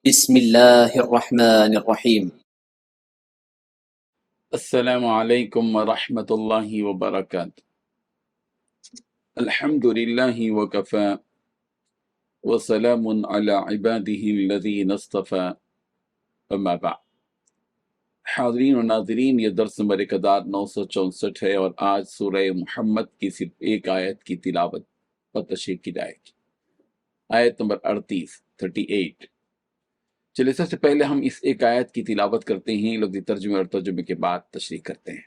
بسم الله الرحمن الرحيم. السلام علیکم ورحمۃ اللہ وبرکاتہ۔ الحمد للہ وکفی وسلام علی عبادہ الذین اصطفی، اما بعد۔ حاضرین و ناظرین، یہ درس نمبر 1964 ہے اور آج سورہ محمد کی صرف ایک آیت کی تلاوت پر تشریح کی جائے گی، آیت نمبر 38۔ چلے سب سے پہلے ہم اس ایک آیت کی تلاوت کرتے ہیں، لفظی ترجمے اور ترجمے کے بعد تشریح کرتے ہیں۔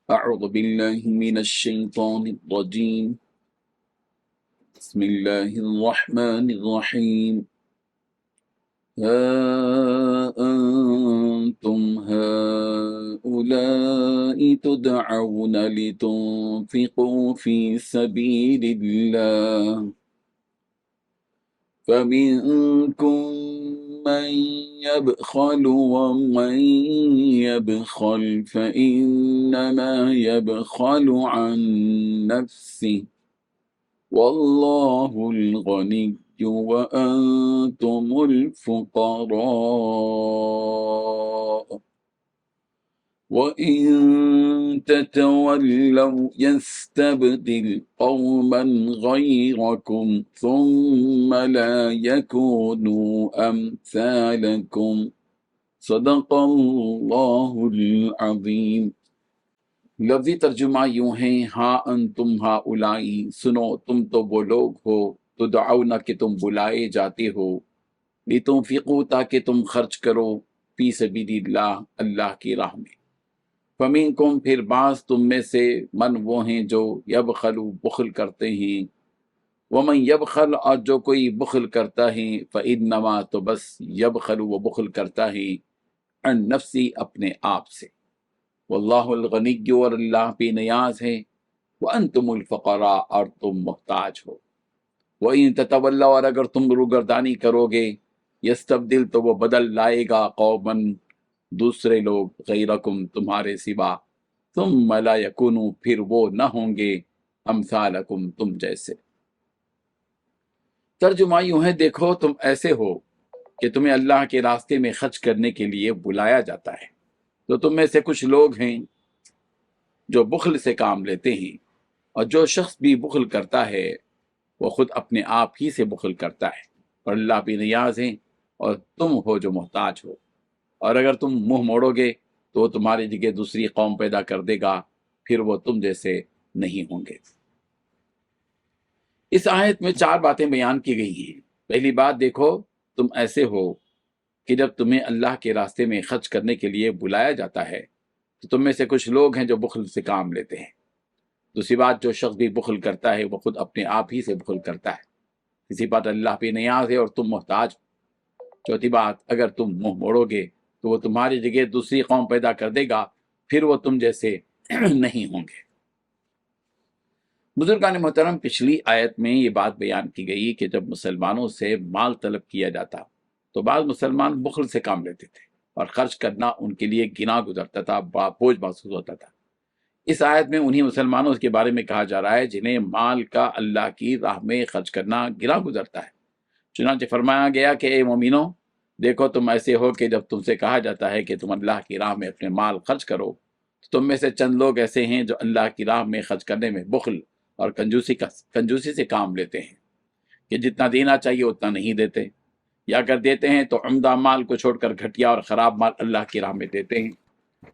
اعوذ باللہ من الشیطان الرجیم، بسم اللہ الرحمن الرحیم۔ ها أنتم هؤلاء تدعون لتنفقوا في سبيل الله فمنكم من يبخل ومن يبخل فإنما يبخل عن نفسه والله الغني وأنتم الفقراء وإن تتولوا يستبدل قوما غيركم ثم لا يكونوا أمثالكم صدق اللہ العظیم۔ لفظی ترجمہ یوں ہیں، ہاں انتم ہؤلائی، سنو تم تو وہ لوگ ہو، تدعون کہ تم بلائے جاتے ہو، لتنفقوا تاکہ تم خرچ کرو، فی سبیل اللہ اللہ کی راہ میں، فمنکم پھر بعض تم میں سے من وہ ہیں جو یبخلوا بخل کرتے ہیں، ومن یبخل اور جو کوئی بخل کرتا ہے، فإنما تو بس یبخل وہ بخل کرتا ہے، عن نفسی اپنے آپ سے، واللہ الغنی اور اللہ بے نیاز ہے، وانتم الفقراء اور تم محتاج ہو، وَإِن تَتَوَلَّوْا اور اگر تم روگردانی کرو گے، یستبدل تو وہ بدل لائے گا، قومن دوسرے لوگ، غیرکم تمہارے سوا، ثم لا یکونوا پھر وہ نہ ہوں گے، امثالکم تم جیسے۔ ترجمہ یوں ہے، دیکھو تم ایسے ہو کہ تمہیں اللہ کے راستے میں خرچ کرنے کے لیے بلایا جاتا ہے، تو تم میں سے کچھ لوگ ہیں جو بخل سے کام لیتے ہیں، اور جو شخص بھی بخل کرتا ہے وہ خود اپنے آپ ہی سے بخل کرتا ہے، اور اللہ بے نیاز ہے اور تم ہو جو محتاج ہو، اور اگر تم منہ موڑو گے تو وہ تمہاری جگہ دوسری قوم پیدا کر دے گا، پھر وہ تم جیسے نہیں ہوں گے۔ اس آیت میں 4 باتیں بیان کی گئی ہیں۔ پہلی بات دیکھو، تم ایسے ہو کہ جب تمہیں اللہ کے راستے میں خرچ کرنے کے لیے بلایا جاتا ہے تو تم میں سے کچھ لوگ ہیں جو بخل سے کام لیتے ہیں۔ دوسری بات، جو شخص بھی بخل کرتا ہے وہ خود اپنے آپ ہی سے بخل کرتا ہے۔ تیسری بات، اللہ پہ نیاز ہے اور تم محتاج ہو۔ چوتھی بات، اگر تم منہ موڑو گے تو وہ تمہاری جگہ دوسری قوم پیدا کر دے گا، پھر وہ تم جیسے نہیں ہوں گے۔ بزرگان محترم، پچھلی آیت میں یہ بات بیان کی گئی کہ جب مسلمانوں سے مال طلب کیا جاتا تو بعض مسلمان بخل سے کام لیتے تھے اور خرچ کرنا ان کے لیے گناہ گزرتا تھا، بوجھ محسوس ہوتا تھا۔ اس آیت میں انہی مسلمانوں کے بارے میں کہا جا رہا ہے جنہیں مال کا اللہ کی راہ میں خرچ کرنا گناہ گزرتا ہے۔ چنانچہ فرمایا گیا کہ اے مومنو، دیکھو تم ایسے ہو کہ جب تم سے کہا جاتا ہے کہ تم اللہ کی راہ میں اپنے مال خرچ کرو تو تم میں سے چند لوگ ایسے ہیں جو اللہ کی راہ میں خرچ کرنے میں بخل اور کنجوسی سے کام لیتے ہیں، کہ جتنا دینا چاہیے اتنا نہیں دیتے، یا اگر دیتے ہیں تو عمدہ مال کو چھوڑ کر گھٹیا اور خراب مال اللہ کی راہ میں دیتے ہیں۔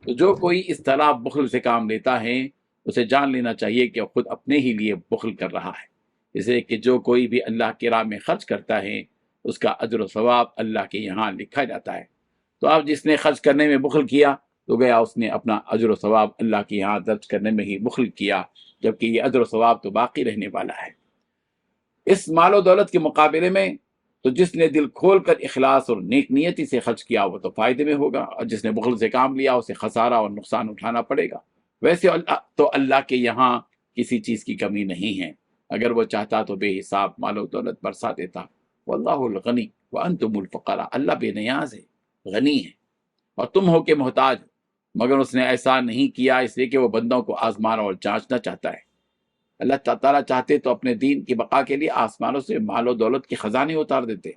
تو جو کوئی اس طرح بخل سے کام لیتا ہے اسے جان لینا چاہیے کہ وہ خود اپنے ہی لیے بخل کر رہا ہے، اس لیے کہ جو کوئی بھی اللہ کی راہ میں خرچ کرتا ہے اس کا اجر و ثواب اللہ کے یہاں لکھا جاتا ہے۔ تو اب جس نے خرچ کرنے میں بخل کیا تو گیا اس نے اپنا اجر و ثواب اللہ کے یہاں درج کرنے میں ہی بخل کیا، جبکہ یہ اجر و ثواب تو باقی رہنے والا ہے۔ اس مال و دولت کے مقابلے میں تو جس نے دل کھول کر اخلاص اور نیک نیتی سے خرچ کیا وہ تو فائدے میں ہوگا، اور جس نے بخل سے کام لیا اسے خسارہ اور نقصان اٹھانا پڑے گا۔ ویسے اللہ کے یہاں کسی چیز کی کمی نہیں ہے، اگر وہ چاہتا تو بے حساب مال و دولت برسا دیتا۔ واللہ الغنی وانتم الفقراء، اللہ بے نیاز ہے، غنی ہے، اور تم ہو کہ محتاج، مگر اس نے ایسا نہیں کیا اس لیے کہ وہ بندوں کو آزمانا اور جانچنا چاہتا ہے۔ اللہ تعالیٰ چاہتے تو اپنے دین کی بقا کے لیے آسمانوں سے مال و دولت کے خزانے اتار دیتے،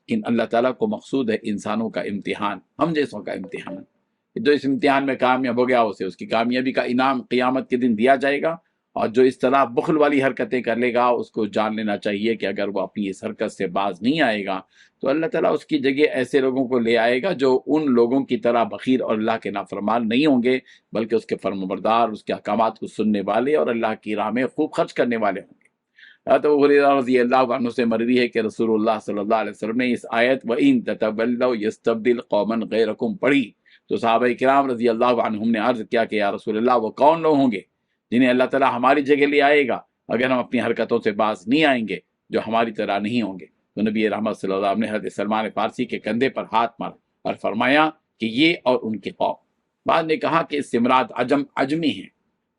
ان اللہ تعالیٰ کو مقصود ہے انسانوں کا امتحان، ہم جیسوں کا امتحان۔ جو اس امتحان میں کامیاب ہو گیا اسے اس کی کامیابی کا انعام قیامت کے دن دیا جائے گا، اور جو اس طرح بخل والی حرکتیں کر لے گا اس کو جان لینا چاہیے کہ اگر وہ اپنی اس حرکت سے باز نہیں آئے گا تو اللہ تعالیٰ اس کی جگہ ایسے لوگوں کو لے آئے گا جو ان لوگوں کی طرح بخیل اور اللہ کے نافرمان نہیں ہوں گے، بلکہ اس کے فرمانبردار، اس کے احکامات کو سننے والے اور اللہ کی راہ میں خوب خرچ کرنے والے ہوں گے۔ حضرت ابو ہریرہ رضی اللہ عنہ سے مروی ہے کہ رسول اللہ صلی اللہ علیہ وسلم نے اس آیت وَإِن تَتَوَلَّوْا يَسْتَبْدِلْ قَوْمًا غَيْرَكُمْ پڑھی تو صحابہ کرام رضی اللہ عنہم نے عرض کیا کہ یا رسول اللہ وہ کون لوگ ہوں گے جنہیں اللہ تعالیٰ ہماری جگہ لے آئے گا اگر ہم اپنی حرکتوں سے باز نہیں آئیں گے، جو ہماری طرح نہیں ہوں گے؟ تو نبی رحمت صلی اللہ علیہ وسلم نے حضرت سلمان فارسی کے کندھے پر ہاتھ مارا اور فرمایا کہ یہ اور ان کے قوم۔ بعد نے کہا کہ اس سے مراد عجمی ہیں،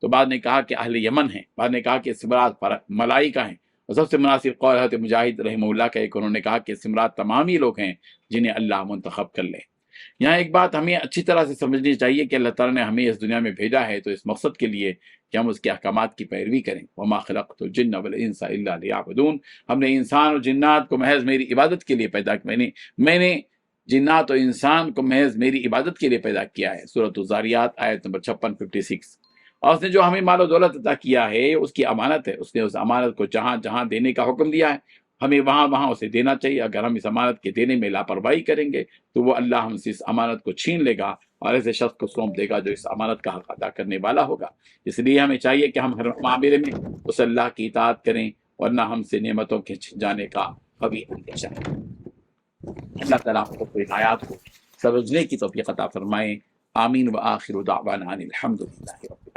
تو بعد نے کہا کہ اہل یمن ہیں، بعد نے کہا کہ اس سے مراد ملائکہ ہیں، اور سب سے مناسب قول حضرت مجاہد رحمہ اللہ کا ایک انہوں نے کہا کہ اس سے مراد تمام ہی لوگ ہیں جنہیں اللہ منتخب کر لے۔ یہاں ایک بات ہمیں اچھی طرح سے سمجھنی چاہیے کہ اللہ تعالیٰ نے ہمیں اس دنیا میں بھیجا ہے تو اس مقصد کے لیے کہ ہم اس کے احکامات کی پیروی کریں۔ وما خلقت الجن والانس الا لیعبدون، ہم نے انسان اور جنات کو محض میری عبادت کے لیے پیدا کیا، میں نے جنات اور انسان کو محض میری عبادت کے لیے پیدا کیا ہے۔ سورۃ الذاریات آیت نمبر 56 اور اس نے جو ہمیں مال و دولت عطا کیا ہے اس کی امانت ہے، اس نے اس امانت کو جہاں جہاں دینے کا حکم دیا ہے ہمیں وہاں وہاں اسے دینا چاہیے۔ اگر ہم اس امانت کے دینے میں لاپرواہی کریں گے تو وہ اللہ ہم سے اس امانت کو چھین لے گا اور ایسے شخص کو سونپ دے گا جو اس امانت کا حق ادا کرنے والا ہوگا۔ اس لیے ہمیں چاہیے کہ ہم ہر معاملے میں اس اللہ کی اطاعت کریں، ورنہ ہم سے نعمتوں کے چھن جانے کا کبھی اندیشہ ہے۔ اللہ تعالیٰ ہم کو آیات کو سمجھنے کی توفیق عطا فرمائے۔ آمین وآخر دعوانا ان الحمد للہ رب العالمین۔